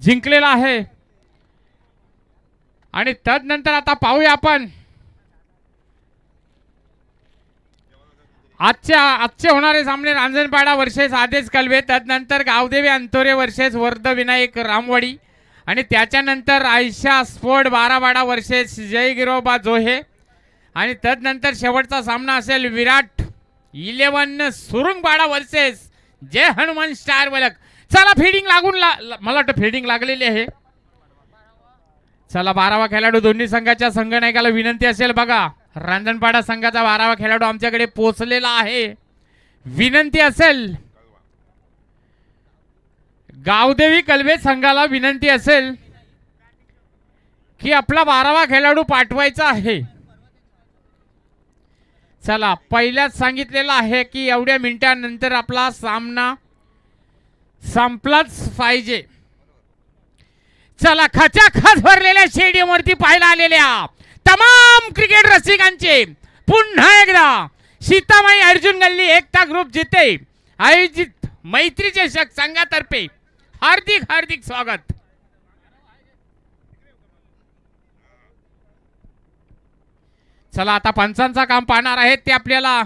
जिंकलेला आहे आणि तदनंतर आता पाहूया आपण आजचे होणारे सामने रांजणपाडा वर्सेस आदेश कलवे, तदनंतर गावदेवी अंतोरे वर्सेस वर्ध विनायक रामवाडी आणि त्याच्यानंतर आयशा स्पोर्ट बारावाडा वर्सेस जयगिरोबा जोहे आणि तदनंतर शेवटचा सामना असेल विराट 11 सुरुंगपाडा वर्सेस जय हनुमान स्टार वलक. चला फिडिंग लागून मला वाटतं फिडिंग लागलेली आहे. चला 12वा खेळाडू दोन्ही संघाच्या संघनायकाला विनंती असेल बघा, रांजणपाडा संघाचा 12वा खेळाडू आमच्याकडे पोहोचलेला आहे. विनंती असेल गावदेवी कलवे संघाला विनंती असेल की आपला 12वा खेळाडू पाठवायचा आहे. चला पहिल्याच सांगितलेलं आहे की एवढ्या मिनिटांनंतर आपला सामना संपलाच पाहिजे. चला खचाखच भरलेल्या स्टेडियम वरती पाहायला आलेल्या तमाम क्रिकेट रसिकांचे पुन्हा एकदा सीतामाई अर्जुन गल्ली एकता ग्रुप जिथे आयोजित मैत्री चषक संघातर्फे हार्दिक हार्दिक स्वागत. चला आता पंचांचा काम पाहणार आहेत ते आपल्याला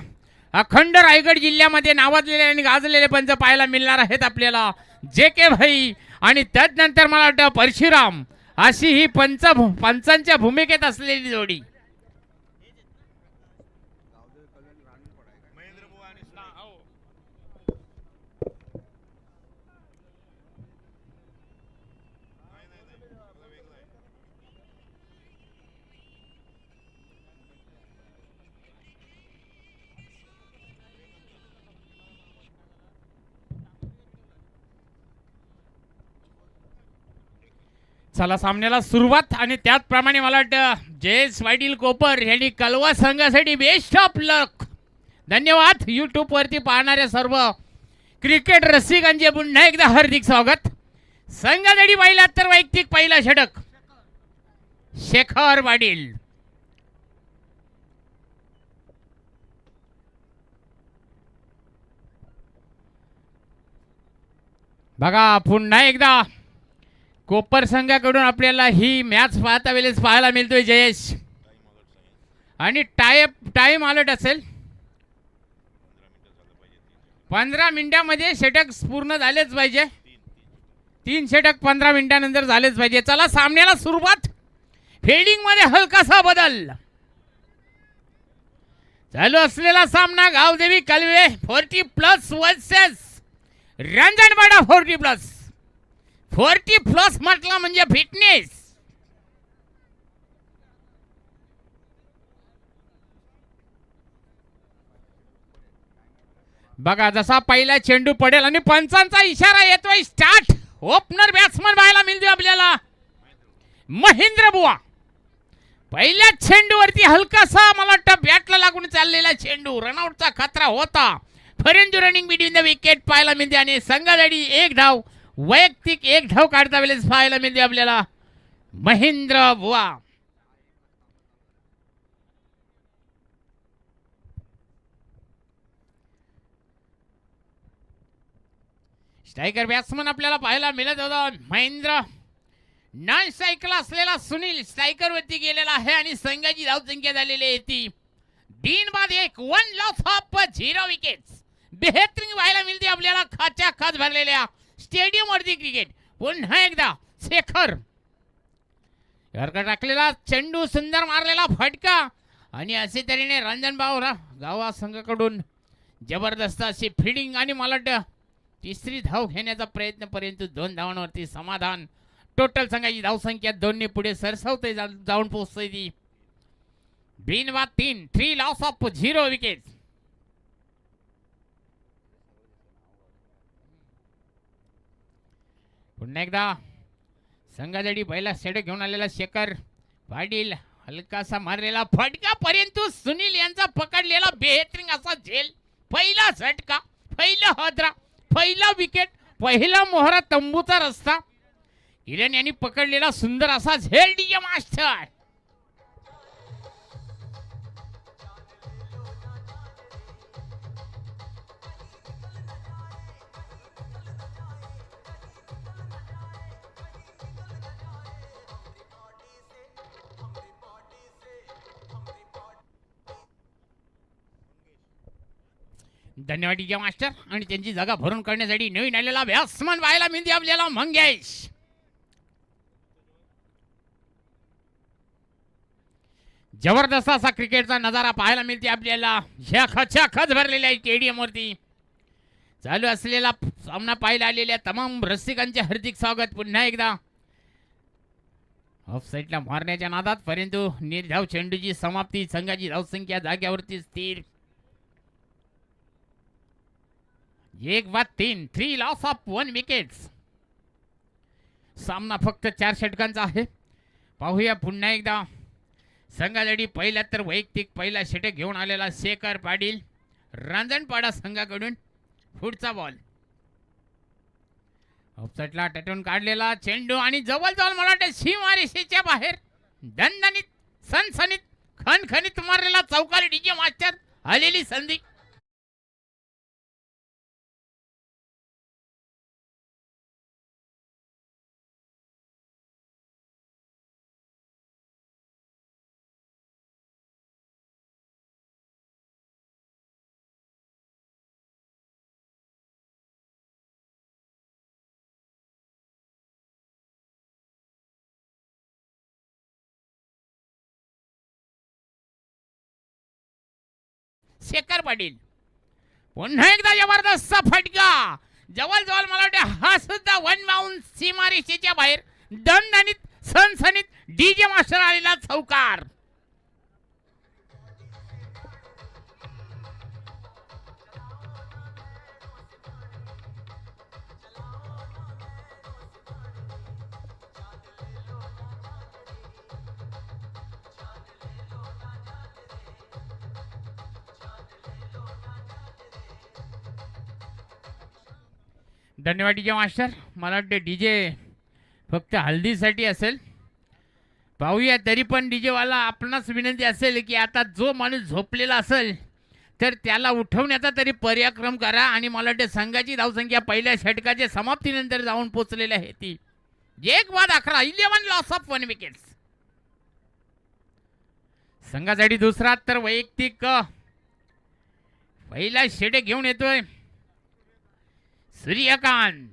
अखंड रायगड जिल्ह्यामध्ये नावाजलेले आणि गाजलेले पंच पाहायला मिळणार आहेत आपल्याला. जे के भाई आणि तदनंतर मला वाटतं परशुराम अशी ही पंचांच्या भूमिकेत असलेली जोडी. चला सामन्याला सुरुवात आणि त्याचप्रमाणे मला वाटतं जयेश पाटील कोपर यांनी कलवा संघासाठी बेस्ट ऑफ लक. धन्यवाद. यूट्यूब वरती पाहणाऱ्या सर्व क्रिकेट रसिकांचे पुन्हा एकदा हार्दिक स्वागत. संघासाठी पाहिला तर वैयक्तिक पहिला षटक शेखर पाटील. बघा पुन्हा एकदा कोपर संघाकडून आपल्याला ही मॅच पाहता वेळेस पाहायला मिळतोय जयेश आणि टाइम अलर्ट असेल 15 मिनिटांमध्ये षटक पूर्ण झालेच पाहिजे. 3 षटक 15 मिनिटांनंतर झालेच पाहिजे. चला सामन्याला सुरुवात. फिल्डिंग मध्ये हलकासा बदल चालू असलेला सामना गावदेवी कलवे 40+ वर्सेस रांजणपाडा 40+. 40+ म्हटलं म्हणजे फिटनेस. बघा जसा पहिला चेंडू पडेल आणि पंचांचा इशारा येतोय स्टार्ट. ओपनर बॅट्समन पाहायला मिळतोय आपल्याला महेंद्र बुवा. पहिल्या चेंडूवरती हलकासा मला वाटतं बॅटला लागून चाललेला चेंडू. रनआउटचा खतरा होता. फरेंज रनिंग बिटवीन द विकेट पाहायला मिळते आणि संघासाठी 1 धाव वैयक्तिक 1 धाव काढता वेळेस पाहायला मिळते आपल्याला महेंद्र बुवा. स्ट्रायकर बॅट्समन आपल्याला पाहायला मिळत होता महेंद्र. नॉन स्ट्रायकला असलेला सुनील स्ट्रायकर वरती गेलेला आहे आणि संघाची धावसंख्या झालेली आहे ती 3 बाद 1 1 लॉस ऑफ 0 विकेट्स. बेहतरीन पाहायला मिळते आपल्याला खचाखच भरलेल्या स्टेडियम वरती क्रिकेट. पुन्हा एकदा शेखर टाकलेला चेंडू सुंदर मारलेला फटका आणि असे तऱ्हेने रांजणबाव गावा संघाकडून जबरदस्त अशी फिडिंग आणि मला वाटतं तिसरी धाव घेण्याचा प्रयत्न परंतु 2 धावांवरती समाधान. टोटल संघाची धावसंख्या 2 ने पुढे सरसावते जाऊन पोहोचते ती 3 बाद 3 3 लॉस ऑफ 0 विकेट्स. पुन्हा एकदा संघासाठी पहिला षटक घेऊन आलेला शेखर पाटील हलकासा मारलेला फटका परंतु सुनील यांचा पकडलेला बेहतरीन असा झेल. पहिला झटका पहिला हादरा पहिला विकेट पहिला मोहरा तंबूचा रस्ता. किरण यांनी पकडलेला सुंदर असा झेल डीजे मास्टर. धन्यवाद डीजे मास्टर. आणि त्यांची जागा भरून काढण्यासाठी नवीन आलेला बॅट्समन व्हायला मिळते आपल्याला मंगेश. जबरदस्त असा क्रिकेटचा नजारा पाहायला मिळते आपल्याला ह्या खचाखच भरलेल्या स्टेडियम वरती. चालू असलेला सामना पाहायला आलेल्या तमाम रसिकांचे हार्दिक स्वागत पुन्हा एकदा. ऑफ साईडला मारण्याच्या नादात परंतु निर्धाव चेंडूची समाप्ती. संघाची धावसंख्या जाग्यावरती स्थिर. 1-3 3 लॉस ऑफ 1 विकेट्स. सामना फक्त 4 षटकांचा आहे. पाहूया पुन्हा एकदा संघासाठी पहिला तर वैयक्तिक पहिला षटक घेऊन आलेला शेखर पाटील रांजणपाडा संघाकडून. पुढचा बॉल ऑफसाईडला टटून काढलेला चेंडू आणि जवळजवळ मला वाटतं सीमारेषेच्या बाहेर दणदणीत सनसनीत खणखणीत मारलेला चौकारी डीजे मास्टर. आलेली संधी. शेखर पाटील पुन्हा एकदा जबरदस्त फटका. जवळजवळ मला वाटतं हा सुद्धा 1 बाउंड सीमारेषेच्या बाहेर दणदणीत सनसनीत डीजे मास्टर आलेला चौकार. धन्यवाद डीजे मास्टर. मला वाटतं डीजे फक्त हल्दीसाठी असेल. पाहूया तरी पण डीजेवाला आपणास विनंती असेल की आता जो माणूस झोपलेला असेल तर त्याला उठवण्याचा तरी पर्याक्रम करा. आणि मला वाटतं संघाची धावसंख्या पहिल्या षटकाच्या समाप्तीनंतर जाऊन पोहोचलेली आहे ती 1-11 11 लॉस ऑफ 1 विकेट्स. संघासाठी दुसरा तर वैयक्तिक पहिला षटक घेऊन येतोय सूर्यकांत.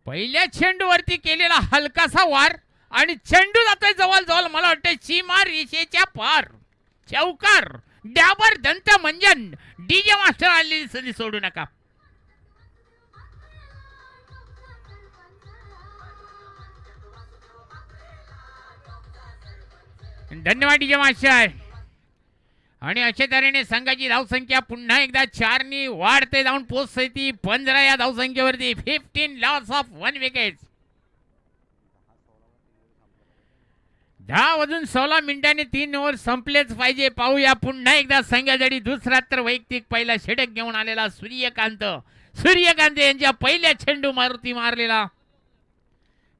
पहिल्या चेंडूवरती केलेला हलकासा वार आणि चेंडू जातोय जवळजवळ मला वाटतं सीमा रेषेच्या पार. चौकार डाबर दंत मंजन. डीजे मास्टर आलेली संधी सोडू नका. धन्यवाद डीजे मास्टर. आणि अशा तऱ्हेने संघाची धावसंख्या पुन्हा एकदा 4 नी वाढते जाऊन पोहोचते ती 15 या धावसंख्येवरती. 15 लॉस ऑफ 1 विकेट. 10:16 मिनिटांनी 3 ओव्हर संपलेच पाहिजे. पाहूया पुन्हा एकदा संघासाठी दुसरा तर वैयक्तिक पहिला षटक घेऊन आलेला सूर्यकांत. सूर्यकांत यांच्या पहिल्या चेंडू मारुती मारलेला.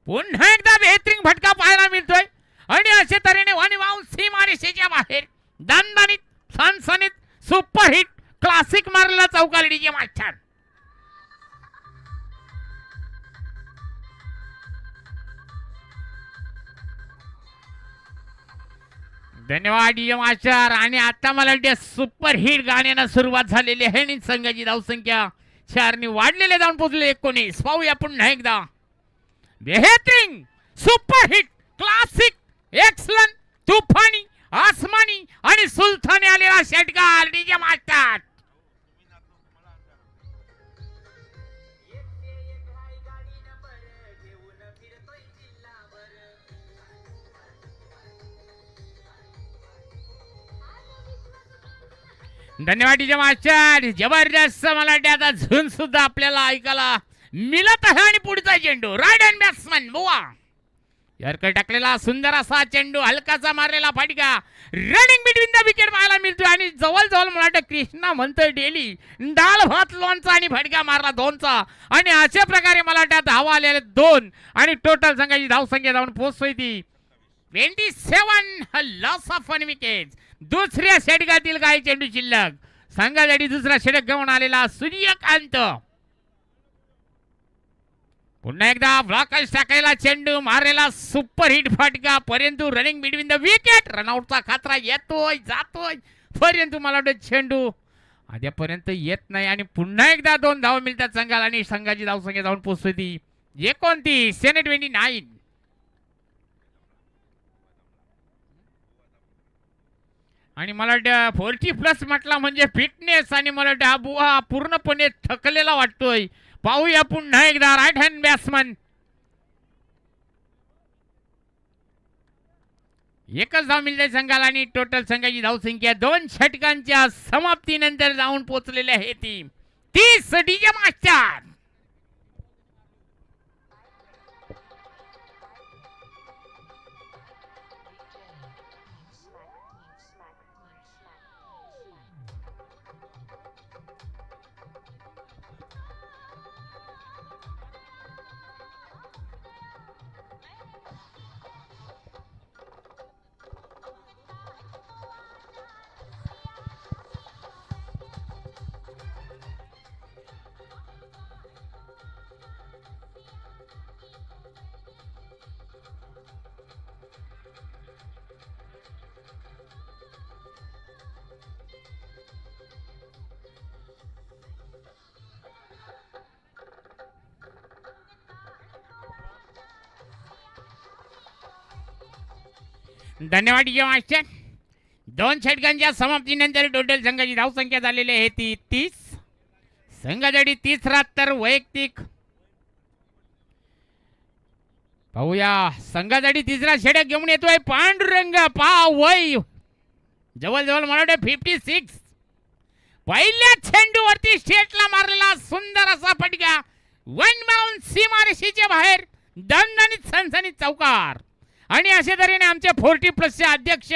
पुन्हा एकदा बेहतरीन फटका पाहायला मिळतोय. आणि अशा तऱ्हेने 1 बाउंड सीमारेषेच्या बाहेर दणदणीत सनसनीत सुपरहिट क्लासिक मारलेला चौकार डीजे मास्टर. धन्यवाद डीजे मास्टर. आणि आता मला वाटतं सुपरहिट गाण्याला सुरुवात झालेली आहे आणि संघाची धावसंख्या 4 नी वाढलेले जाऊन पोहोचले 19. पाहूया पुन्हा एकदा बेहतरीन सुपरहिट क्लासिक एक्सलंट तुफानी आसमानी आणि सुलतानी आलेला षटकार डीजे मास्टर. धन्यवाद डीजे मास्टर. जबरदस्त मला वाटतं आता झून सुद्धा आपल्याला ऐकायला मिळत आहे. आणि पुढचा चेंडू राईट हँड बॅट्समन बुवा यारकर टाकलेला सुंदर असा चेंडू हलकाचा मारलेला फटका रनिंग बिटवीन द विकेट पाहायला मिळतोय. आणि जवळजवळ मला वाटतं कृष्णा म्हणतोय डेली डाल भात लोणचा आणि फटका मारला 2चा. आणि अशा प्रकारे मला वाटतं धावा आलेले 2 आणि टोटल संघाची धावसंख्या जाऊन पोहोचतोय ती 27 लॉस ऑफ 1 विकेट. दुसऱ्या षटकातील काही चेंडू शिल्लक. संघासाठी दुसरा षटक घेऊन आलेला सूर्यकांत. पुन्हा एकदा ब्लॉकर्स टाकायला चेंडू मारेला सुपर हिट फटका परंतु रनिंग बिटवीन द विकेट रनआउटचा खतरा येतोय जातोय परंतु मला वाटतं चेंडू आद्यापर्यंत येत नाही आणि पुन्हा एकदा 2 धावा मिळतात संघाला आणि संघाची धावसंख्या जाऊन पोहोचते ती 29 29. आणि मला वाटतं 40+ म्हटला म्हणजे फिटनेस आणि मला वाटतं हा बुवा पूर्णपणे थकलेला वाटतोय. पाहूया पुन्हा एकदा राईट हँड बॅट्समन एकच धाव मिळते संघाला आणि टोटल संघाची धावसंख्या 2 षटकांच्या समाप्तीनंतर जाऊन पोहोचलेली आहे ती 30 डीजे मास्टर. धन्यवाद डीजे मास्टर. 2 षटकांच्या समाप्तीनंतर टोटल संघाची धावसंख्या झालेली आहे ती 30. संघासाठी 30 राहत तर वैयक्तिक पाहूया संघासाठी तिसरा षटक घेऊन येतोय पांडुरंग वय जवळजवळ मला वाटतं 56. पहिल्या चेंडूवरती स्टेटला मारलेला सुंदर असा फटका वन बाउंड सीमारेषेच्या बाहेर दणदणीत सनसनीत चौकार. आणि अशा तऱ्हेने आमचे 40+ अध्यक्ष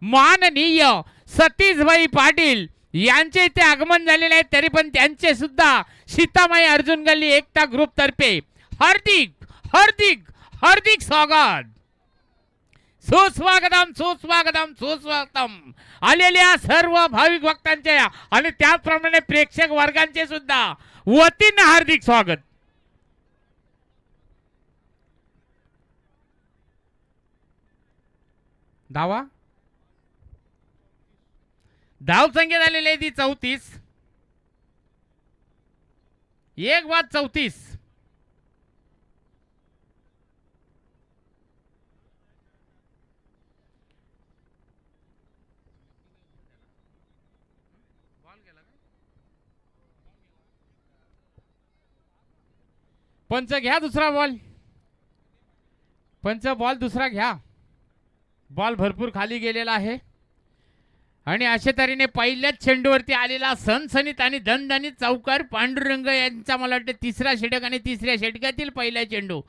माननीय सतीशभाई पाटील यांचे इथे आगमन झालेले आहे तरी पण त्यांचे सुद्धा सीतामाई अर्जुन गल्ली एकता ग्रुप तर्फे हार्दिक हार्दिक हार्दिक स्वागत सुस्वागतम सुस्वागतम सुस्वागतम. आलेल्या सर्व भाविक भक्तांचे आणि त्याचप्रमाणे प्रेक्षक वर्गांचे सुद्धा वतीने हार्दिक स्वागत. धावा धावसंख्या झालेली आहे ती 34. एक बाद 34. पंच घ्या दुसरा बॉल. पंच बॉल दुसरा घ्या. बॉल भरपूर खाली गेलेला आहे आणि अशा तऱ्हेने पहिल्याच चेंडूवरती आलेला सनसनीत आणि दणदणीत चौकार पांडुरंग यांचा मला वाटतं तिसरा षटक आणि तिसऱ्या षटकातील पहिला चेंडू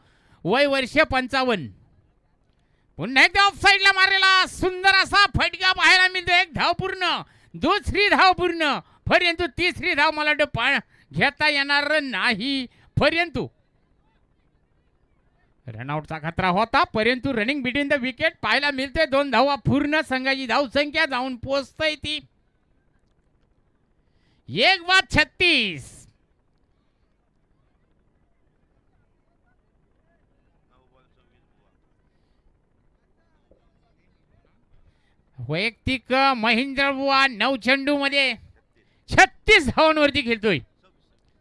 वय वर्ष 55. पुन्हा एकदा ऑफ साइडला मारलेला सुंदर असा फटका पाहायला मिळतो. एक धाव पूर्ण दुसरी धाव पूर्ण परंतु तिसरी धाव मला वाटतं घेता येणार नाही परंतु रनआउटचा खतरा होता परंतु रनिंग बिटवीन द विकेट पाहायला मिळते. 2 धावा पूर्ण संघाची धावसंख्या जाऊन पोहोचते ती 1 बाद 36. वैयक्तिक महेंद्र बुवा 9 चेंडू मध्ये 36 धावांवरती खेळतोय.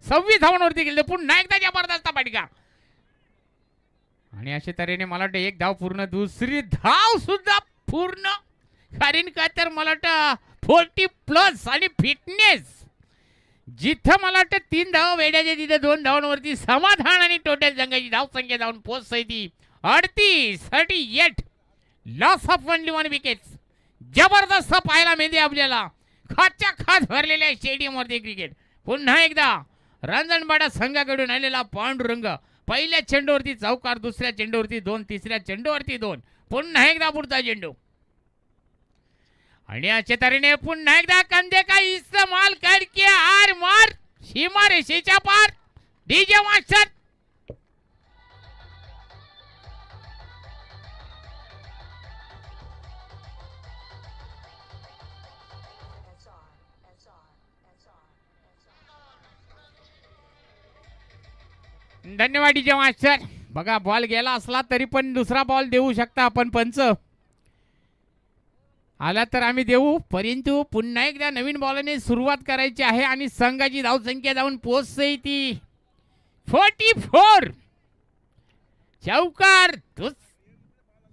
26 धावांवरती खेळतोय. पुन्हा एकदा जबरदस्त फटका आणि अशा तऱ्हेने मला वाटतं 1 धाव पूर्ण दुसरी धाव सुद्धा पूर्ण कारण का तर मला वाटतं 40+ आणि फिटनेस जिथं मला वाटतं 3 धाव वेड्याचे तिथे 2 धावांवरती समाधान आणि टोटल संघाची धावसंख्या जाऊन पोहोचते ती 38. Loss of only 1 wickets. जबरदस्त पाहायला मिळते आपल्याला खाच्या खात भरलेल्या स्टेडियमवरती क्रिकेट. पुन्हा एकदा रांजणपाडा संघाकडून आलेला पांडुरंग पहिल्या चेंडूवरती चौकार दुसऱ्या चेंडूवरती 2 तिसऱ्या चेंडूवरती 2 पुन्हा एकदा पुढचा चेंडू आणि अशा तऱ्हेने पुन्हा एकदा कंदे का इस्तेमाल करके आर मार सीमा रेषेच्या पार डीजे मास्टर. धन्यवाद डीजे मास्टर. बघा बॉल गेला असला तरी पण दुसरा बॉल देऊ शकता आपण. पंच आला तर आम्ही देऊ, परंतु पुन्हा एकदा नवीन बॉलने सुरुवात करायची आहे आणि संघाची धावसंख्या जाऊन पोहोचते ती 44. चौकार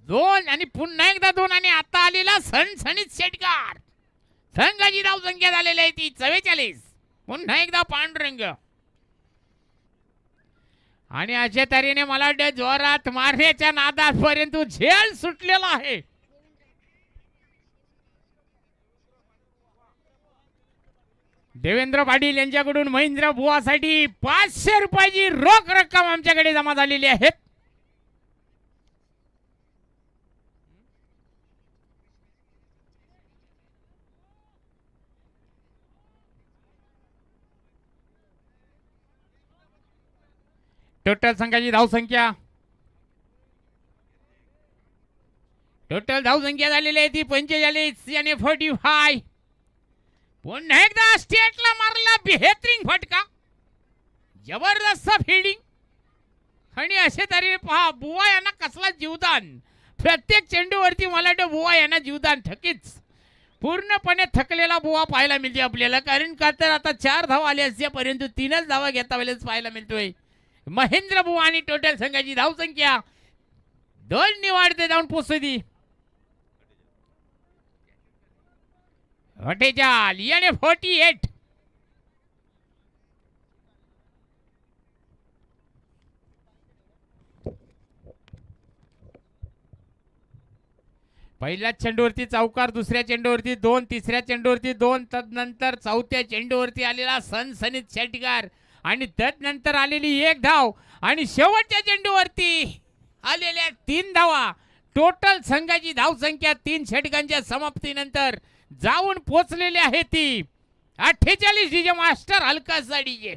दोन आणि पुन्हा एकदा दोन आणि आता आलेला सणसणीत षटकार. संघाची धावसंख्या झालेली आहे ती 44. पुन्हा एकदा पांडुरंग आणि अशा तऱ्हेने मला वाटतं जोरात मारण्याच्या नादात परंतु झेल सुटलेला आहे. देवेंद्र पाटील यांच्याकडून महेंद्र बुवासाठी 500 रुपयाची रोख रक्कम आमच्याकडे जमा झालेली आहे. टोटल संघाची धावसंख्या झालेली आहे ती 45 आणि 45. पुन्हा एकदा स्टेटला मारला बेहतरीन फटका. जबरदस्त फिल्डिंग आणि असे तरी पहा बुवा यांना कसला जीवदान. प्रत्येक चेंडूवरती मला वाटतं बुवा यांना जीवदान. थकीच पूर्णपणे थकलेला बुवा पाहायला मिळते आपल्याला. कारण का तर आता 4 धावा आले असते परंतु 3च धावा घेता वेळेस पाहायला मिळतोय. महेंद्र बुवा आणि टोटल संघाची धावसंख्या 2 निवाडते जाऊन पोचते 48 आणि 48. पहिल्या चेंडूवरती चौकार, दुसऱ्या चेंडूवरती 2, तिसऱ्या चेंडूवरती 2, तदनंतर चौथ्या चेंडूवरती आलेला सनसनीत षटकार आणि तदनंतर आलेली 1 धाव आणि शेवटच्या चेंडूवरती आलेल्या 3 धावा. टोटल संघाची धावसंख्या 3 षटकांच्या समाप्तीनंतर जाऊन पोचलेली आहे ती 48. डीजे मास्टर हलकासा डीजे.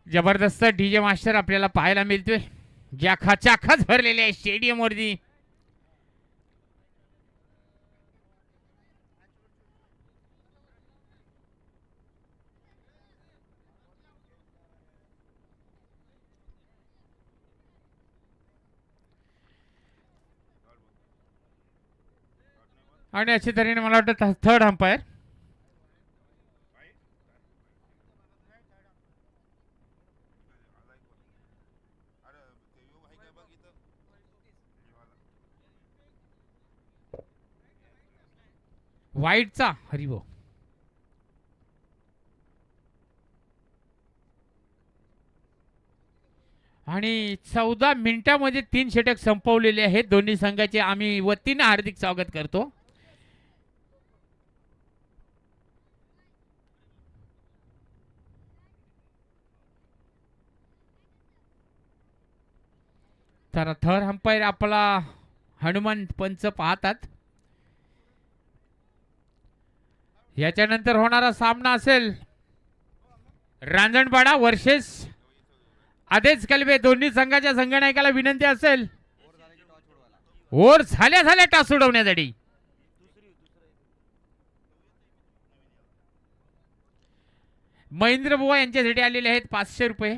जबरदस्त डीजे मास्टर आपल्याला पाहायला मिळतोय. ज्या खचाखच भरलेले आहे स्टेडियम वरती. आणि अशा तऱ्हेने मला वाटतं थर्ड अंपायर वाईटचा हरिभो. आणि 14 मिनिटांमध्ये 3 षटक संपवलेले आहेत. दोन्ही संघाचे आम्ही वतीने हार्दिक स्वागत करतो. तर थर्ड अंपायर आपला हनुमान पंच पाहतात. याच्यानंतर होणारा सामना असेल रांजणपाडा वर्सेस आदेश कलबे. दोन्ही संघाच्या संघनायकाला विनंती असेल ओर झाल्या टास उडवण्यासाठी. महेंद्र बुवा यांच्यासाठी आलेले आहेत 500 रुपये.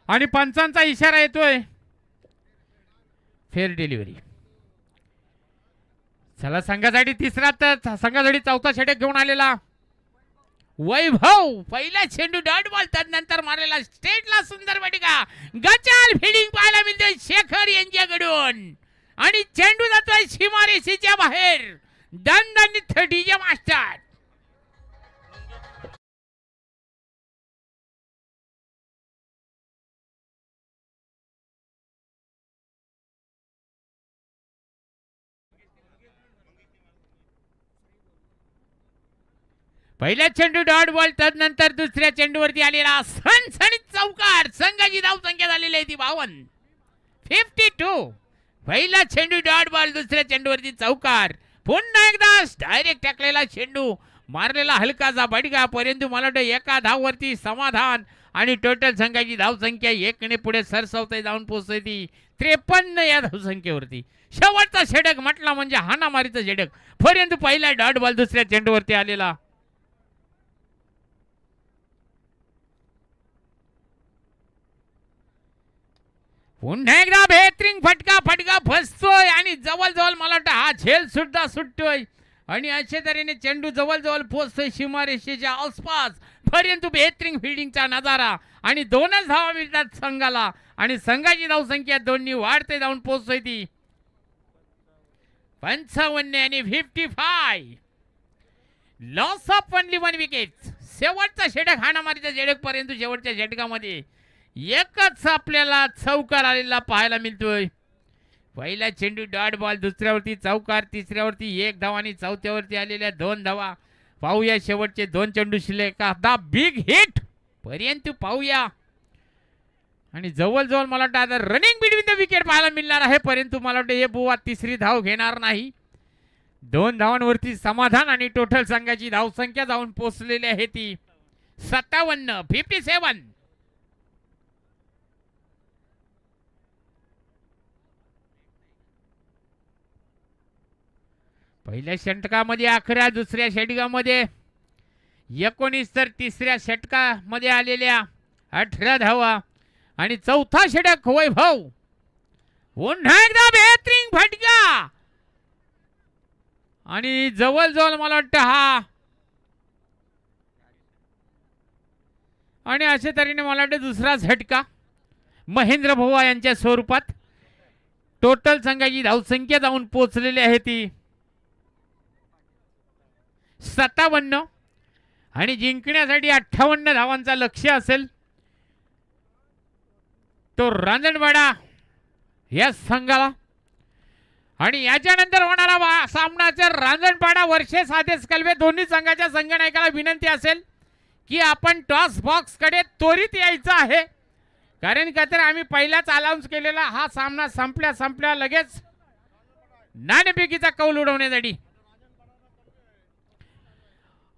आणि पंचांचा इशारा येतोय फेअर डिलिव्हरी. चला संघासाठी तिसरा तर संघासाठी चौथा षटक घेऊन आलेला वैभव. पहिला चेंडू डॉट बॉल नंतर मारलेला स्टेटला सुंदर फटका. गचाल फिल्डिंग पाहायला मिळते शेखर यांच्याकडून आणि चेंडू जातोय सीमारेषेच्या बाहेर. दणदणीत डीजे मास्टर. पहिल्या चेंडू डॉट बॉल तदनंतर दुसऱ्या चेंडूवरती आलेला सणसणीत चौकार. संघाची धावसंख्या झालेली आहे ती 52. पहिला चेंडू डॉट बॉल, दुसऱ्या चेंडूवरती चौकार. पुन्हा एकदा डायरेक्ट टाकलेला चेंडू, मारलेला हलकाचा बडगा, परंतु मला वाटतं एका धाववरती समाधान आणि टोटल संघाची धावसंख्या 1 ने पुढे सरसावते, जाऊन पोहोचते ती 53 या धावसंख्येवरती. शेवटचा षटक म्हटला म्हणजे हाणामारीचं षटक, परंतु पहिला डॉट बॉल दुसऱ्या चेंडूवरती आलेला. पुन्हा एकदा बेहतरीन फटका फसतोय आणि जवळ मला वाटतं हा झेल सुद्धा सुटतोय आणि अशा तऱ्हेने चेंडू जवळ पोहोचतोय सीमारेषेच्या आसपास, परंतु बेहतरीन फिल्डिंगचा नजारा आणि 2च धावा मिळतात संघाला आणि संघाची धावसंख्या 2 वाढते, जाऊन पोहोचतोय ती 55 आणि 55. Loss of only 1 wicket. शेवटचा षटक हाणामारीचा षटक, परंतु शेवटच्या षटकामध्ये एकच आपल्याला चौकार आलेला पाहायला मिळतोय. पहिला चेंडू डॉट बॉल, दुसऱ्यावरती चौकार, तिसऱ्यावरती 1 धावा आणि चौथ्यावरती आलेल्या 2 धावा. पाहूया शेवटचे 2 चेंडू शिल्लक, आता बिग हिट पर्यंत पाहूया. आणि जवळ मला वाटतं आता रनिंग बिटवीन द विकेट पाहायला मिळणार आहे, परंतु मला वाटतं हे बुवा तिसरी धाव घेणार नाही. 2 धावांवरती समाधान आणि टोटल संघाची धावसंख्या जाऊन पोहोचलेली आहे ती 57, 57. पहिल्या षटकामध्ये 11, दुसऱ्या षटकामध्ये 19, तर तिसऱ्या षटकामध्ये आलेल्या 18 धावा आणि चौथा षटक वैभव. पुन्हा एकदा बेहतरीन फटका आणि जवळ मला वाटतं हा, आणि अशा तऱ्हेने मला वाटतं दुसरा झटका महेंद्र भुवा यांच्या स्वरूपात. टोटल संघाची धावसंख्या जाऊन पोहोचलेली आहे ती 57 आणि जिंकण्यासाठी 58 धावांचा लक्ष्य असेल तो रांजणवाडा या संघाला. आणि याच्यानंतर होणारा सामनाचा रांजणपाडा वर्षे साधेच कलवे दोन्ही संघाच्या संघनायकाला विनंती असेल की आपण टॉस बॉक्स कडे त्वरित यायचं आहे, कारण का तर आम्ही पहिलाच अनाउन्स केलेला हा सामना संपल्या लगेच नाणेफेकीचा कौल उडवण्यासाठी.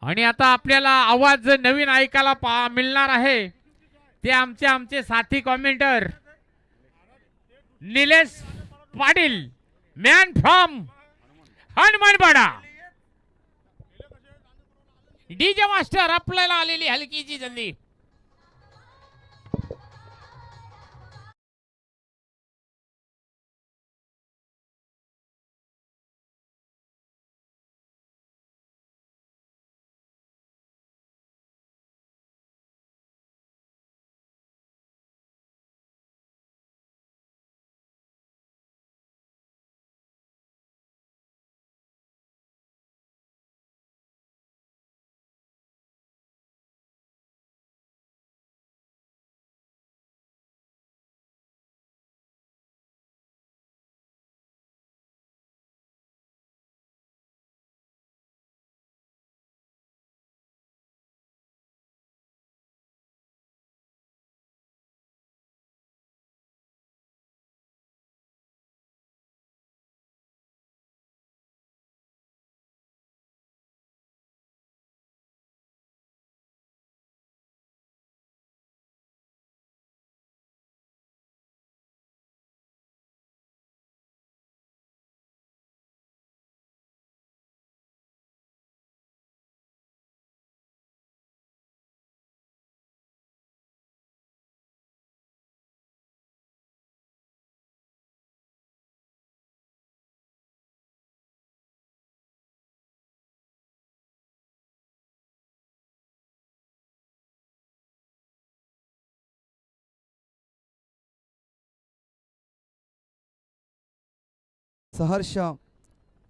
आणि आता आपल्याला आवाज नवीन ऐकायला मिळणार आहे, ते आमचे साथी commenter Nilesh Patil, man from Hanumanpada. DJ master आपल्याला आलेली हलकीची संधी. सहर्ष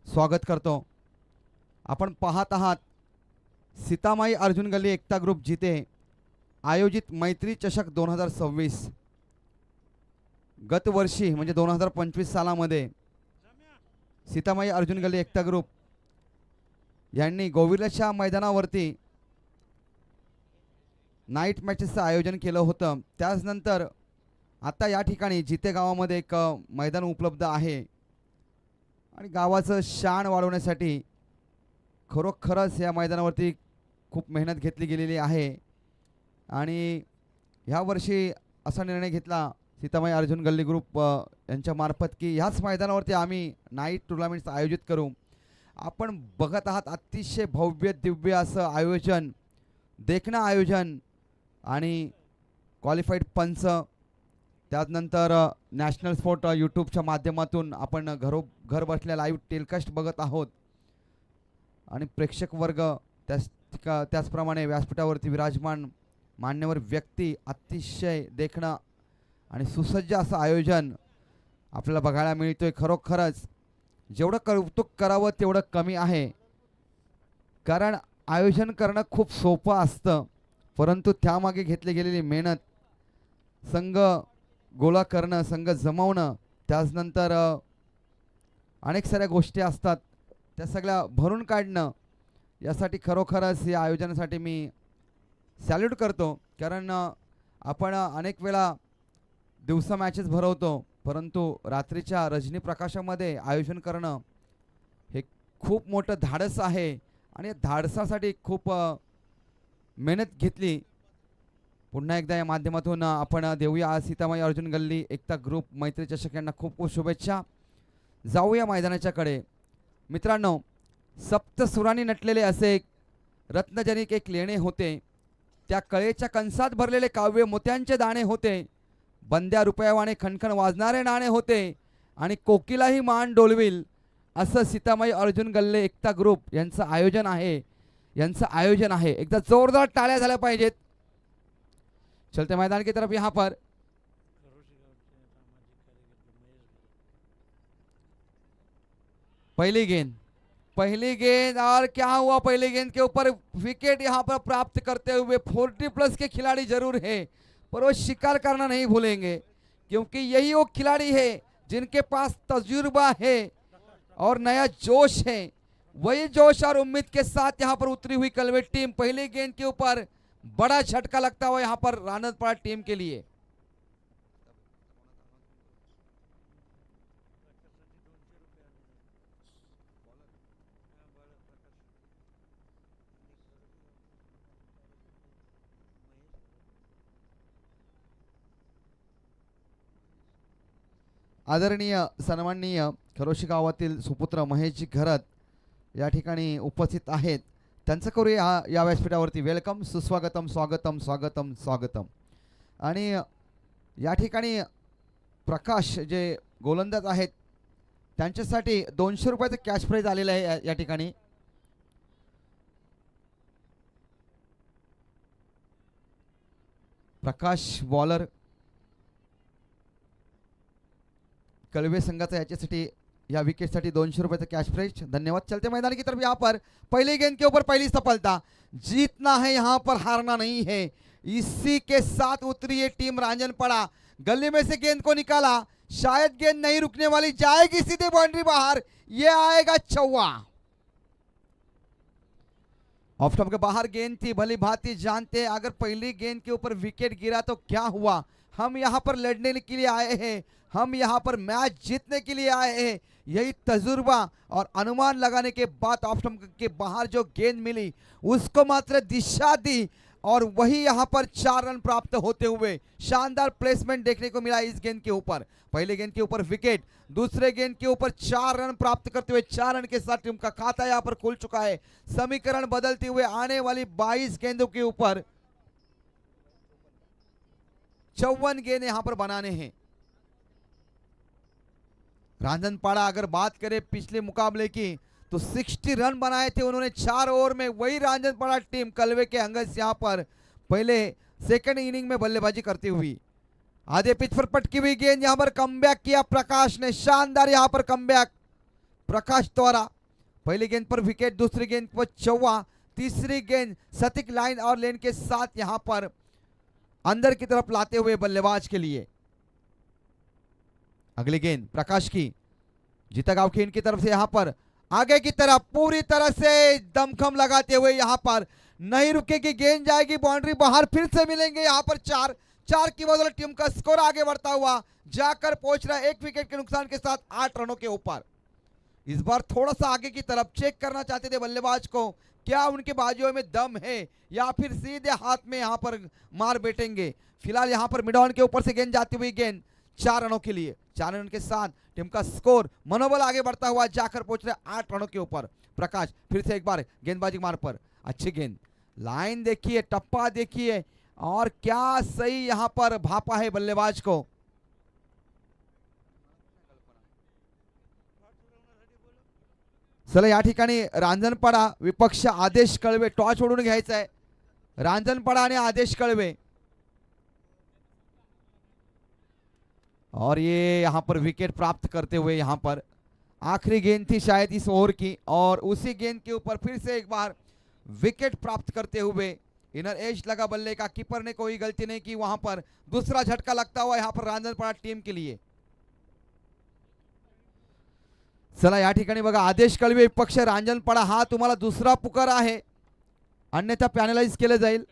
स्वागत करतो. आपण पाहत आहात सीतामाई अर्जुन गल्ली एकता ग्रुप जिथे आयोजित मैत्री चषक 2026. गत वर्षी म्हणजे 2025 सालामध्ये सीतामाई अर्जुन गल्ली एकता ग्रुप यांनी गोविलाच्या मैदानावरती नाईट मॅचेसचं आयोजन केलं होतं. त्याचनंतर आता या ठिकाणी जिते गावामध्ये एक मैदान उपलब्ध आहे आणि गावाचं शान वाढवण्यासाठी खरोखरच या मैदानावरती खूप मेहनत घेतली गेलेली आहे आणि ह्या वर्षी असा निर्णय घेतला सीतामाई अर्जुन गल्ली ग्रुप यांच्यामार्फत की ह्याच मैदानावरती आम्ही नाईट टुर्नामेंट्स आयोजित करू. आपण बघत आहात अतिशय भव्य दिव्य असं आयोजन, देखणं आयोजन आणि क्वालिफाईड पंच, त्यानंतर नॅशनल स्पोर्ट यूट्यूबच्या माध्यमातून आपण घर बसल्या लाईव्ह टेलिकास्ट बघत आहोत आणि प्रेक्षक वर्ग त्याचप्रमाणे व्यासपीठावरती विराजमान मान्यवर व्यक्ती, अतिशय देखणं आणि सुसज्ज असं आयोजन आपल्याला बघायला मिळतोय. खरोखरच जेवढं कौतुक करावं तेवढं कमी आहे, कारण आयोजन करणं खूप सोपं असतं परंतु त्यामागे घेतली गेलेली मेहनत, संघ गोळा करणं, संघ जमवणं, त्याचनंतर अनेक साऱ्या गोष्टी असतात त्या सगळ्या भरून काढणं, यासाठी खरोखरच या आयोजनासाठी मी सॅल्यूट करतो. कारण आपण अनेक वेळा दिवसा मॅचेस भरवतो परंतु रात्रीच्या रजनी प्रकाशामध्ये आयोजन करणं हे खूप मोठं धाडस आहे आणि या धाडसासाठी खूप मेहनत घेतली. पुन्हा एकदा या माध्यमातून आपण देऊया आज सीतामाई अर्जुन गल्ली एकता ग्रुप मैत्री चषक यांना खूप खूप शुभेच्छा. जाऊया मैदानाच्याकडे. मित्रांनो, सप्तसुरांनी नटलेले असे रत्नजनिक एक लेणे होते, त्या कळेच्या कंसात भरलेले काव्य मोत्यांचे दाणे होते, बंद्या रुपयावाने खणखण वाजणारे नाणे होते आणि कोकिलाही मान डोलविल असं सीतामाई अर्जुन गल्ले एकता ग्रुप यांचं आयोजन आहे. एकदा जोरदार टाळ्या झाल्या पाहिजेत. चलते मैदान की तरफ यहाँ पर पहली गेंद और क्या हुआ, पहली गेंद के ऊपर विकेट यहाँ पर प्राप्त करते हुए 40+ के खिलाड़ी जरूर है पर वो शिकार करना नहीं भूलेंगे क्योंकि यही वो खिलाड़ी है जिनके पास तजुर्बा है और नया जोश है. वही जोश और उम्मीद के साथ यहाँ पर उतरी हुई कलवे टीम. पहली गेंद के ऊपर बड़ा झटका लगता हुआ यहाँ पर रानतपाड़ा टीम के लिए. आदरणीय सन्माननीय खरोशी गावातील सुपुत्र महेशजी घरत या ठिकाणी उपस्थित आहेत. त्यांचं करूया या व्यासपीठावरती वेलकम, सुस्वागतम, स्वागतम स्वागतम स्वागतम. आणि या ठिकाणी प्रकाश जे गोलंदाज आहेत त्यांच्यासाठी 200 रुपयाचं कॅश प्राईज आलेलं आहे. या ठिकाणी प्रकाश बॉलर कलवे संघाचा याच्यासाठी या विकेटसाठी 200 रुपये कॅश प्राइज. धन्यवाद. चलते मैदान की तरफ यहाँ पर पहली गेंद के ऊपर पहली सफलता. जीतना है यहाँ पर, हारना नहीं है. इसी के साथ उतरी है टीम रांजनपाड़ा. गली में से गेंद को निकाला, शायद गेंद नहीं रुकने वाली, जाएगी सीधे बाउंड्री बाहर, ये आएगा चौवा. ऑफ स्टंप के बाहर गेंद थी, भली भांति जानते अगर पहली गेंद के ऊपर विकेट गिरा तो क्या हुआ. हम यहाँ पर लड़ने के लिए आए हैं, हम यहाँ पर मैच जीतने के लिए आए हैं. यही तजुर्बा और अनुमान लगाने के बाद ऑफ स्टंप के बाहर जो गेंद मिली उसको मात्र दिशा दी और वही यहाँ पर 4 रन प्राप्त होते हुए शानदार प्लेसमेंट देखने को मिला इस गेंद के ऊपर. पहले गेंद के ऊपर विकेट, दूसरे गेंद के ऊपर 4 रन प्राप्त करते हुए 4 रन के साथ टीम का खाता यहाँ पर खुल चुका है. समीकरण बदलते हुए आने वाली 22 गेंदों के ऊपर 54 गेंद यहाँ पर बनाने हैं. रांजनपाड़ा अगर बात करें पिछले मुकाबले की तो 60 रन बनाए थे उन्होंने 4 ओवर में. वही रांजनपाड़ा टीम कलवे के अंगज यहाँ पर पहले सेकंड इनिंग में बल्लेबाजी करती हुई. आधे पिच पर पटकी हुई गेंद, यहाँ पर कमबैक किया प्रकाश ने, शानदार यहाँ पर कमबैक प्रकाश द्वारा. पहली गेंद पर विकेट, दूसरी गेंद पर चौवा, तीसरी गेंद सटीक लाइन और लेन के साथ यहाँ पर अंदर की तरफ लाते हुए बल्लेबाज के लिए. अगली गेंद प्रकाश की, जीता गांव खेन की तरफ से यहाँ पर आगे की तरफ पूरी तरह से दमखम लगाते हुए यहाँ पर नहीं रुकेगी गेंद, जाएगी बाउंड्री बाहर. फिर से मिलेंगे यहाँ पर 4 की बदौलत टीम का स्कोर आगे बढ़ता हुआ जाकर पहुंच रहा है 1 विकेट के नुकसान के साथ 8 रनों के ऊपर। इस बार थोड़ा सा आगे की तरफ चेक करना चाहते थे बल्लेबाज को, क्या उनके बाजुओं में दम है या फिर सीधे हाथ में यहां पर मार बैठेंगे। फिलहाल यहां पर मिड ऑन के ऊपर से गेंद जाती हुई गेंद 4 रनों के लिए, 4 रन के साथ टीम का स्कोर मनोबल आगे बढ़ता हुआ जाकर पहुंच रहा है 8 रनों के ऊपर। प्रकाश फिर से एक बार गेंदबाजी मार पर, अच्छी गेंद, लाइन देखिए, टप्पा देखिए और क्या सही यहां पर भापा है बल्लेबाज को। चला या ठिकाणी रांजणपाडा विपक्ष आदेश कळवे टॉस ओढून घ्यायचा आहे। रांजणपाडा आणि आदेश कळवे और ये यहाँ पर विकेट प्राप्त करते हुए यहाँ पर आखिरी गेंद थी शायद इस ओवर की और उसी गेंद के ऊपर फिर से एक बार विकेट प्राप्त करते हुए इनर एज लगा बल्ले का, कीपर ने कोई गलती नहीं की, वहां पर दूसरा झटका लगता हुआ यहाँ पर रांजणपाडा टीम के लिए। चला या ठिकाणी बघा आदेश कळवे विपक्ष रांजणपाडा हा तुम्हाला दुसरा पुकार आहे, अन्यथा पॅनलाइज केलं जाईल।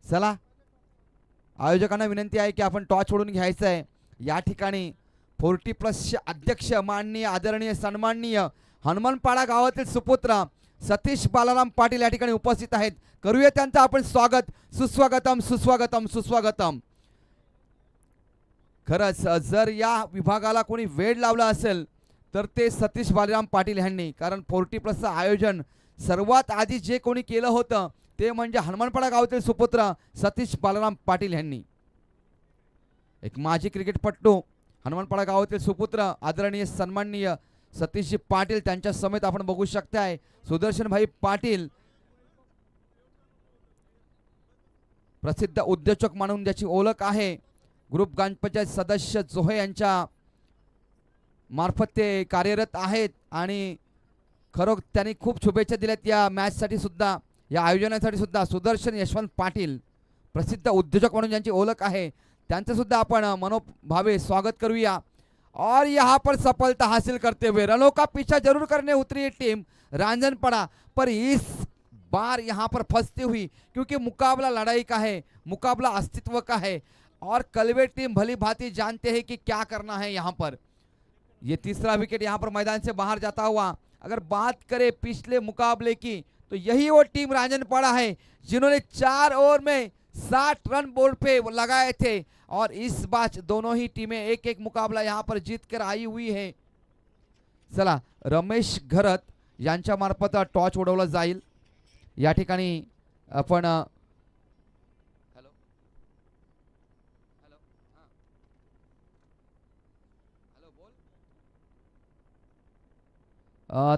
चला आयोजकांना विनंती आहे की आपण टॉस ओढून घ्यायचं आहे। या ठिकाणी 40+ अध्यक्ष माननीय आदरणीय सन्माननीय हनुमानपाडा गावातील सुपुत्र सतीश बालाराम पाटील या ठिकाणी उपस्थित आहेत। करूया त्यांचं आपण स्वागत, सुस्वागतम सुस्वागतम सुस्वागतम। खरंच जर या विभागाला कोणी वेळ लावला असेल तर ते सतीश बालाराम पाटील यांनी, कारण 40+ आयोजन सर्वात आधी जे कोणी केलं होतं ते म्हणजे हनुमानपाडा गावातील सुपुत्र सतीश बालाराम पाटील यांनी। एक माजी क्रिकेटपटू हनुमानपाडा गावातील सुपुत्र आदरणीय सन्माननीय सतीशजी पाटील त्यांच्या समेत आपण बघू शकताय सुदर्शन भाई पाटील, प्रसिद्ध उद्योजक म्हणून ज्याची ओळख आहे। ग्रुप ग्रामपंचायत सदस्य जोहे यांच्या मार्फत ते कार्यरत आहेत आणि खरोखर त्यांनी खूप शुभेच्छा दिल्यात या मॅचसाठी सुद्धा, या आयोजनासाठी सुद्धा। सुदर्शन यशवंत पाटील प्रसिद्ध उद्योजक म्हणून ज्यांची ओळख आहे त्यांचं सुद्धा आपण मनोभावे स्वागत करूया। और यहाँ पर सफलता हासिल करते हुए रनों का पीछा जरूर करने उतरी टीम रांजणपाडा, पर इस बार यहाँ पर फंसती हुई, क्योंकि मुकाबला लड़ाई का है, मुकाबला अस्तित्व का है और कलवे टीम भली भांति जानते हैं कि क्या करना है। यहाँ पर ये तीसरा विकेट यहाँ पर मैदान से बाहर जाता हुआ। अगर बात करें पिछले मुकाबले की तो यही वो टीम रांजणपाडा है जिन्होंने 4 ओवर में 60 रन बोर्ड पे लगाए थे और इस बार दोनों ही टीमें एक एक मुकाबला यहाँ पर जीत कर आई हुई है। चला रमेश घरत यांच्या मार्फत टॉस उडवला जाईल। या ठिकाणी आपण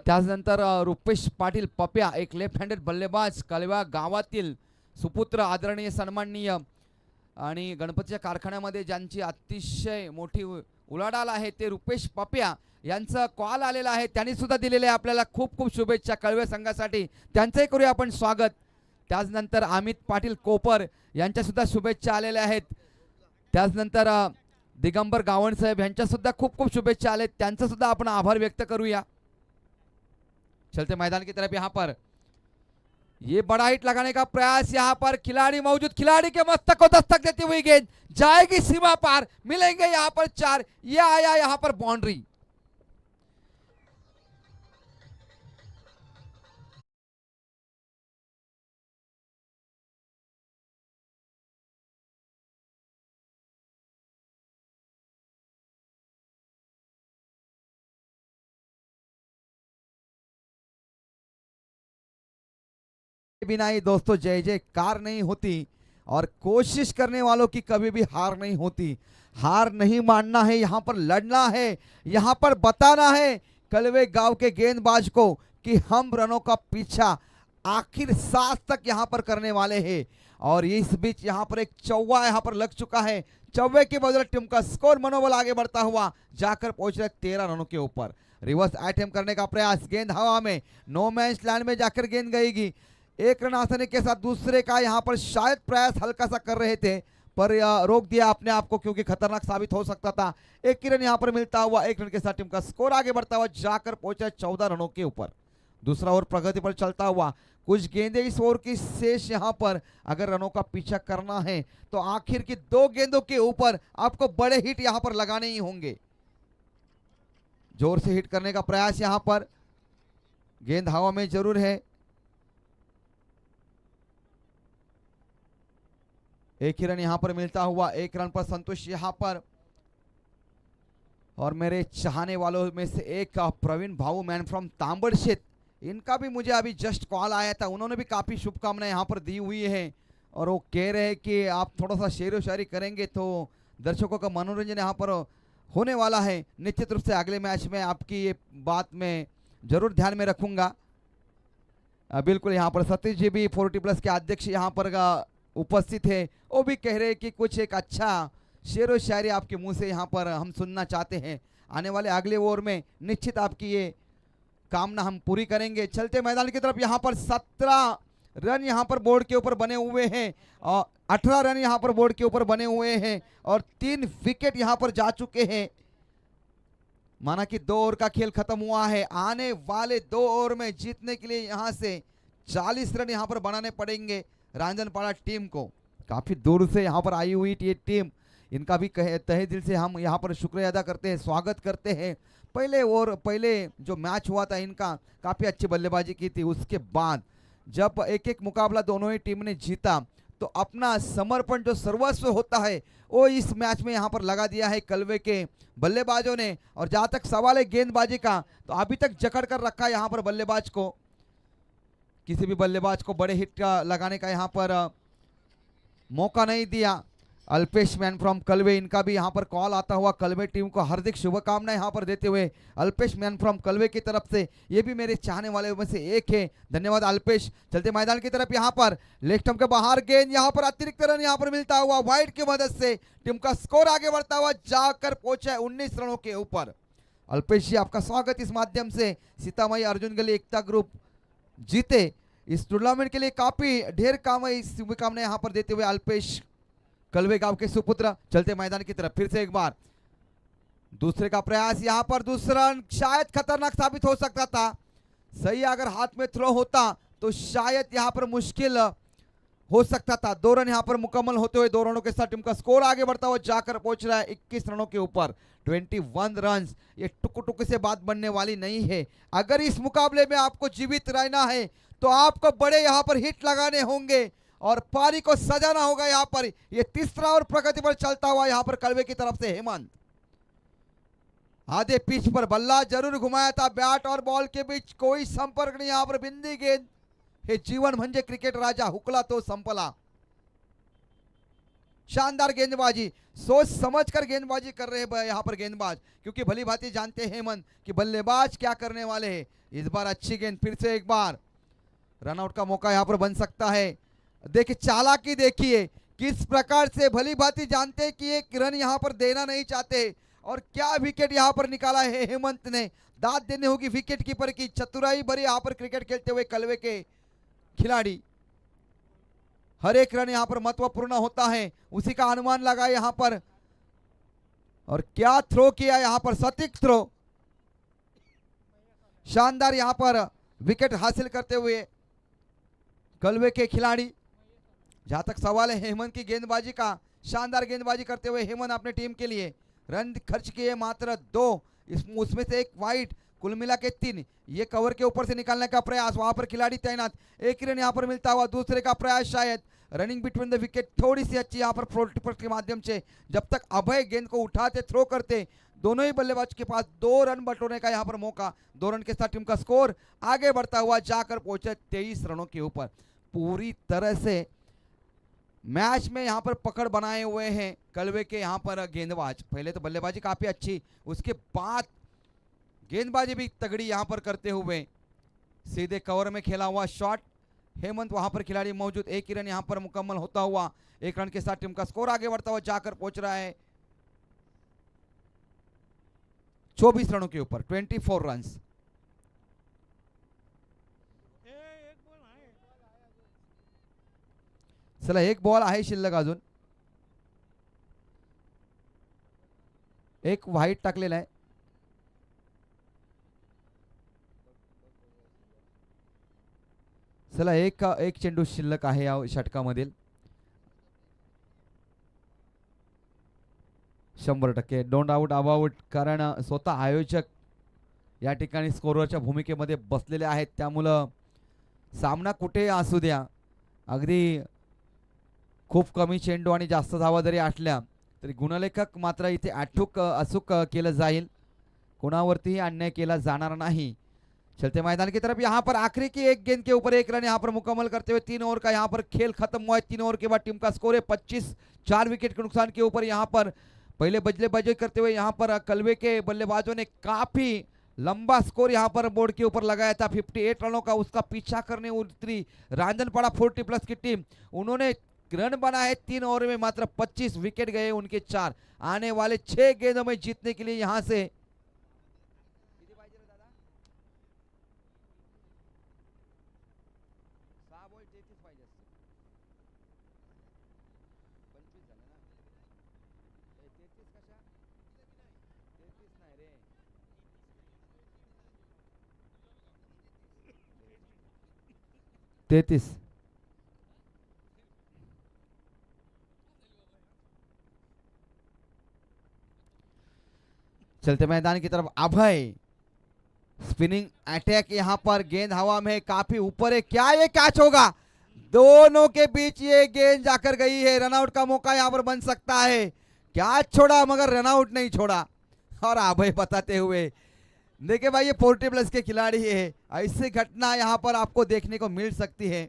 त्यानंतर रुपेश पाटील पप्या एक लेफ्ट हँडेड बल्लेबाज कलव्या गावातील सुपुत्र आदरणीय सन्माननीय आणि गणपतीच्या कारखान्यामध्ये ज्यांची अतिशय मोठी उलाढाल आहे ते रुपेश पप्या यांचा कॉल आलेला आहे, त्यांनी सुद्धा दिलेले आपल्याला खूप खूप शुभेच्छा कळवे संघासाठी, त्यांचंही करूया आपण स्वागत। त्यानंतर अमित पाटील कोपर यांच्या सुद्धा शुभेच्छा आलेल्या आहेत। त्यानंतर दिगंबर गावण साहेब यांच्या सुद्धा खूप खूप शुभेच्छा आले, त्यांचा सुद्धा आपण आभार व्यक्त करूया। चलते मैदान की तरफ यहाँ पर ये बड़ा हिट लगाने का प्रयास, यहाँ पर खिलाड़ी मौजूद, खिलाड़ी के मस्तक को दस्तक देती हुई गेंद जाएगी सीमा पार, मिलेंगे यहाँ पर 4, ये आया यहाँ पर बाउंड्री। भी नहीं दोस्तों, जय जयकार नहीं होती और कोशिश करने वालों की कभी भी हार नहीं होती। हार नहीं मानना है, यहाँ पर लड़ना है, यहाँ पर बताना है कलवे गांव के गेंदबाज को कि हम रनों का पीछा आखिर सांस तक यहाँ पर करने वाले हैं। और इस बीच यहाँ पर एक चौवा यहाँ पर लग चुका है, चौवे की बदौलत टीम का स्कोर मनोबल आगे बढ़ता हुआ जाकर पहुंच रहे 13 रनों के ऊपर। रिवर्स अटेम्प्ट करने का प्रयास, गेंद हवा में, नो मैच लैंड में जाकर गेंद गईगी। 1 रन आसानी के साथ दूसरे का यहाँ पर शायद प्रयास हल्का सा कर रहे थे पर रोक दिया अपने आप को क्योंकि खतरनाक साबित हो सकता था। 1 ही रन यहाँ पर मिलता हुआ 1 रन के साथ टीम का स्कोर आगे बढ़ता हुआ जाकर पहुंचा 14 रनों के ऊपर। दूसरा ओवर प्रगति पर चलता हुआ, कुछ गेंदें इस ओवर की शेष यहाँ पर अगर रनों का पीछा करना है तो आखिर की 2 गेंदों के ऊपर आपको बड़े हिट यहाँ पर लगाने ही होंगे। जोर से हिट करने का प्रयास यहाँ पर, गेंद हवा में जरूर है। एक ही रन यहाँ पर मिलता हुआ, 1 रन पर संतोष यहाँ पर। और मेरे चाहने वालों में से एक प्रवीण भाऊ मैन फ्रॉम तांबड़शेत, इनका भी मुझे अभी जस्ट कॉल आया था, उन्होंने भी काफ़ी शुभकामनाएं यहाँ पर दी हुई है और वो कह रहे हैं कि आप थोड़ा सा शेर व शायरी करेंगे तो दर्शकों का मनोरंजन यहाँ पर होने वाला है। निश्चित रूप से अगले मैच में आपकी ये बात मैं जरूर ध्यान में रखूंगा। बिल्कुल यहाँ पर सतीश जी भी 40+ के अध्यक्ष यहाँ पर उपस्थित है, वो भी कह रहे हैं कि कुछ एक अच्छा शेर व शायरी आपके मुंह से यहाँ पर हम सुनना चाहते हैं। आने वाले अगले ओवर में निश्चित आपकी ये कामना हम पूरी करेंगे। चलते मैदान की तरफ यहाँ पर 17 रन यहाँ पर बोर्ड के ऊपर बने हुए हैं और 18 रन यहाँ पर बोर्ड के ऊपर बने हुए हैं और 3 विकेट यहाँ पर जा चुके हैं। माना कि 2 ओवर का खेल खत्म हुआ है। आने वाले 2 ओवर में जीतने के लिए यहाँ से 40 रन यहाँ पर बनाने पड़ेंगे रांजनपाड़ा टीम को। काफी दूर से यहाँ पर आई हुई ये टीम, इनका भी तहे दिल से हम यहाँ पर शुक्रिया अदा करते हैं, स्वागत करते हैं। पहले जो मैच हुआ था इनका काफ़ी अच्छी बल्लेबाजी की थी, उसके बाद जब एक एक मुकाबला दोनों ही टीम ने जीता तो अपना समर्पण जो सर्वस्व होता है वो इस मैच में यहाँ पर लगा दिया है कलवे के बल्लेबाजों ने। और जहाँ तक सवाल है गेंदबाजी का, तो अभी तक जकड़ कर रखा है यहाँ पर बल्लेबाज को, किसी भी बल्लेबाज को बड़े हिट का लगाने का यहाँ पर मौका नहीं दिया। अल्पेश मैन फ्रॉम कलवे, इनका भी यहाँ पर कॉल आता हुआ, कलवे टीम को हार्दिक शुभकामनाएं यहाँ पर देते हुए अल्पेश मैन फ्रॉम कलवे की तरफ से, ये भी मेरे चाहने वाले में से एक है, धन्यवाद अल्पेश। चलते मैदान की तरफ यहाँ पर लेग स्टंप के बाहर गेंद, यहाँ पर अतिरिक्त रन यहाँ पर मिलता हुआ, वाइड की मदद से टीम का स्कोर आगे बढ़ता हुआ जाकर पहुंचा है 19 रनों के ऊपर। अल्पेश जी आपका स्वागत इस माध्यम से। सीतामढ़ी अर्जुन गली एकता ग्रुप जीते इस टूर्नामेंट के लिए काफी ढेर शुभकामनाएं यहाँ पर देते हुए अल्पेश कलवे गांव के सुपुत्र। चलते मैदान की तरफ फिर से एक बार दूसरे का प्रयास, यहाँ पर दूसरा शायद खतरनाक साबित हो सकता था। सही अगर हाथ में थ्रो होता तो शायद यहाँ पर मुश्किल हो सकता था। 2 रन यहाँ पर मुकम्मल होते हुए 2 रनों के साथ टीम का स्कोर आगे बढ़ता हुआ जाकर पहुंच रहा है 21 रनों के ऊपर, 21 रन। ये टुक टुक से बात बनने वाली नहीं है। अगर इस मुकाबले में आपको जीवित रहना है तो आपको बड़े यहाँ पर हिट लगाने होंगे और पारी को सजाना होगा। यहाँ पर ये तीसरा और प्रगति पर चलता हुआ यहाँ पर कलवे की तरफ से हेमंत, आधे पिच पर बल्ला जरूर घुमाया था, बैट और बॉल के बीच कोई संपर्क नहीं। यहाँ पर बिंदी गेंद, हे जीवन म्हणजे क्रिकेट राजा, हुकला तो संपला। शानदार गेंदबाजी, सोच समझकर गेंदबाजी कर रहे हैं यहाँ पर गेंदबाज, क्योंकि भली भांति जानते हैं हेमंत कि बल्लेबाज क्या करने वाले हैं। इस बार अच्छी गेंद, फिर से एक बार रनआउट का मौका यहाँ पर बन सकता है। देखिए चालाकी, देखिए किस प्रकार से भली भांति जानते हैं कि एक रन यहाँ पर देना नहीं चाहते और क्या विकेट यहाँ पर निकाला है हेमंत ने। दाद देने होगी विकेट कीपर की, चतुराई भरी यहाँ पर क्रिकेट खेलते हुए कलवे के खिलाड़ी। हर एक रन यहाँ पर महत्वपूर्ण होता है, उसी का अनुमान लगा यहाँ पर। और क्या थ्रो किया यहाँ पर, सटीक थ्रो, शानदार यहाँ पर विकेट हासिल करते हुए कलवे के खिलाड़ी। जहां तक सवाल है हेमंत की गेंदबाजी का, शानदार गेंदबाजी करते हुए हेमंत अपने टीम के लिए रन खर्च किए मात्र 2, उसमें से एक वाइड, कुल मिला के 3। ये कवर के ऊपर से निकालने का प्रयास, वहां पर खिलाड़ी तैनात, एक ही रन यहाँ पर मिलता हुआ। दूसरे का प्रयास शायद रनिंग बिटवीन द विकेट थोड़ी सी अच्छी यहाँ पर फ्लोर के माध्यम से, जब तक अभय गेंद को उठाते थ्रो करते, दोनों ही बल्लेबाज के पास 2 रन बटोरने का यहाँ पर मौका। 2 रन के साथ टीम का स्कोर आगे बढ़ता हुआ जाकर पहुंचे 23 रनों के ऊपर। पूरी तरह से मैच में यहाँ पर पकड़ बनाए हुए हैं कलवे के यहाँ पर गेंदबाज। पहले तो बल्लेबाजी काफी अच्छी, उसके बाद गेंदबाजी भी तगड़ी यहाँ पर करते हुए सीधे कवर में खेला हुआ शॉट। हेमंत वहां पर खिलाड़ी मौजूद, एक ही रन यहाँ पर मुकम्मल होता हुआ, 1 रन के साथ टीम का स्कोर आगे बढ़ता हुआ जाकर पहुंच रहा है 24 रनों के ऊपर, 24 रन। चला एक बॉल आहे शिल्लक, अजून एक व्हाईट टाकलेला आहे। चला एक चेंडू शिल्लक आहे या षटकामधील. 100% डोंट आउट अबाउट, कारण स्वतः आयोजक या ठिकाणी स्कोररच्या भूमिकेमध्ये बसलेले आहेत. त्यामुळं सामना कुठे असू द्या, अगदी खूप कमी चेंडू आणि जास्त धावा जरी आटल्या तरी गुणलेखक मात्र इथे अचूक केलं जाईल, कोणावरतीही अन्याय केला जाणार नहीं. चलते मैदान की तरफ यहाँ पर आखिरी की एक गेंद के ऊपर एक रन यहाँ पर मुकम्मल करते हुए 3 ओवर का यहाँ पर खेल खत्म हुआ है. 3 ओवर के बाद टीम का स्कोर है 25. 4 विकेट के नुकसान के ऊपर यहाँ पर पहले बल्लेबाजी करते हुए यहाँ पर कलवे के बल्लेबाजों ने काफी लंबा स्कोर यहाँ पर बोर्ड के ऊपर लगाया था. 58 रनों का उसका पीछा करने उतरी रांजनपाड़ा 40+ की टीम. उन्होंने रन बनाए 3 ओवर में, मात्र 25 विकेट गए उनके 4. आने वाले 6 गेंदों में जीतने के लिए यहाँ से तैतीस. चलते मैदान की तरफ अभय, स्पिनिंग अटैक यहाँ पर, गेंद हवा में काफी ऊपर है. क्या ये कैच होगा? दोनों के बीच ये गेंद जाकर गई है. रनआउट का मौका यहाँ पर बन सकता है. कैच छोड़ा मगर रनआउट नहीं छोड़ा. और अभय बताते हुए, देखिए भाई ये 40+ के खिलाड़ी है, ऐसी घटना यहाँ पर आपको देखने को मिल सकती है.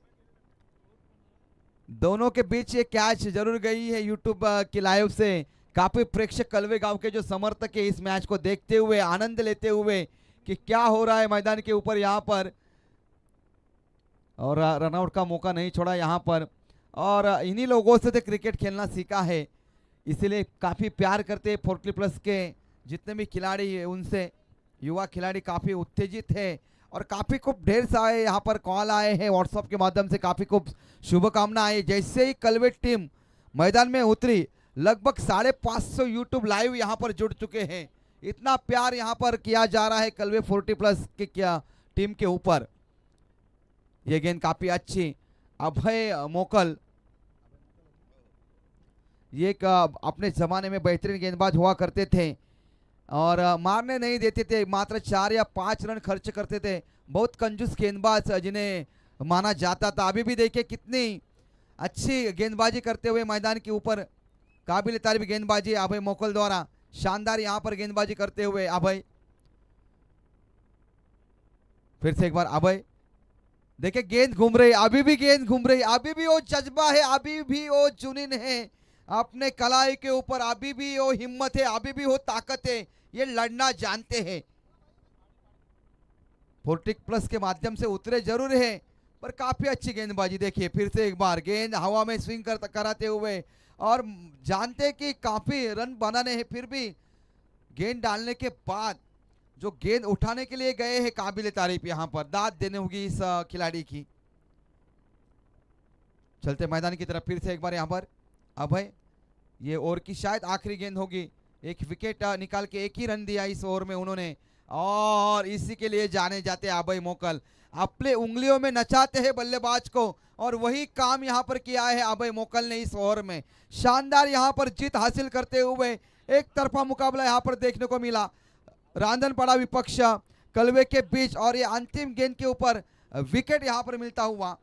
दोनों के बीच ये कैच जरूर गई है. यूट्यूब की लाइव से काफी प्रेक्षक कलवे गांव के जो समर्थक है इस मैच को देखते हुए आनंद लेते हुए कि क्या हो रहा है मैदान के ऊपर यहाँ पर, और रनआउट का मौका नहीं छोड़ा यहाँ पर. और इन्हीं लोगों से तो क्रिकेट खेलना सीखा है, इसीलिए काफी प्यार करते हैं. 40+ के जितने भी खिलाड़ी है उनसे युवा खिलाड़ी काफी उत्तेजित है. और काफी खूब ढेर सारे यहाँ पर कॉल आए हैं व्हाट्सएप के माध्यम से, काफी खूब शुभकामना आई. जैसे ही कलवे टीम मैदान में उतरी लगभग 550 यूट्यूब लाइव यहाँ पर जुड़ चुके हैं. इतना प्यार यहाँ पर किया जा रहा है कलवे 40+ के क्या टीम के ऊपर. ये गेंद काफी अच्छी. अभय मोकल ये अपने जमाने में बेहतरीन गेंदबाज हुआ करते थे और मारने नहीं देते थे, मात्र 4 या 5 रन खर्च करते थे. बहुत कंजूस गेंदबाज जिन्हें माना जाता था. अभी भी देखिए कितनी अच्छी गेंदबाजी करते हुए मैदान के ऊपर, काबिल तारीफ गेंदबाजी अभय मोकल द्वारा. शानदार यहाँ पर गेंदबाजी करते हुए अभय. फिर से एक बार अभय, देखिए गेंद घूम रही, अभी भी गेंद घूम रही. अभी भी वो जज्बा है, अभी भी वो जुनून है अपने कलाई के ऊपर, अभी भी वो हिम्मत है, अभी भी वो ताकत है. ये लड़ना जानते हैं. 40+ के माध्यम से उतरे जरूर है पर काफी अच्छी गेंदबाजी. देखिए फिर से एक बार गेंद हवा में स्विंग कराते हुए, और जानते कि काफी रन बनाने हैं, फिर भी गेंद डालने के बाद जो गेंद उठाने के लिए गए हैं काबिल तारीफ. यहाँ पर दाद देने होगी इस खिलाड़ी की. चलते मैदान की तरफ फिर से एक बार यहाँ पर अभय, ये ओवर की शायद आखिरी गेंद होगी. एक विकेट निकाल के एक ही रन दिया इस ओवर में उन्होंने, और इसी के लिए जाने जाते अभय मोकल. अपने उंगलियों में नचाते हैं बल्लेबाज को, और वही काम यहाँ पर किया है अभय मोकल ने इस ओवर में. शानदार यहाँ पर जीत हासिल करते हुए एक तरफा मुकाबला यहाँ पर देखने को मिला रांधनपाड़ा विपक्ष कलवे के बीच, और ये अंतिम गेंद के ऊपर विकेट यहाँ पर मिलता हुआ.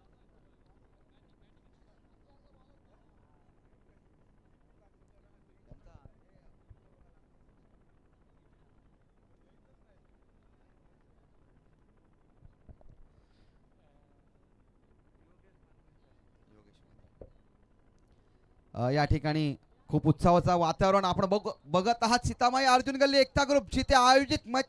या ठिकाणी खूप उत्साहाचं वातावरण आपण बघत आहात. सीतामाई अर्जुन गल्ली एकता ग्रुप जिथे आयोजित मैत्री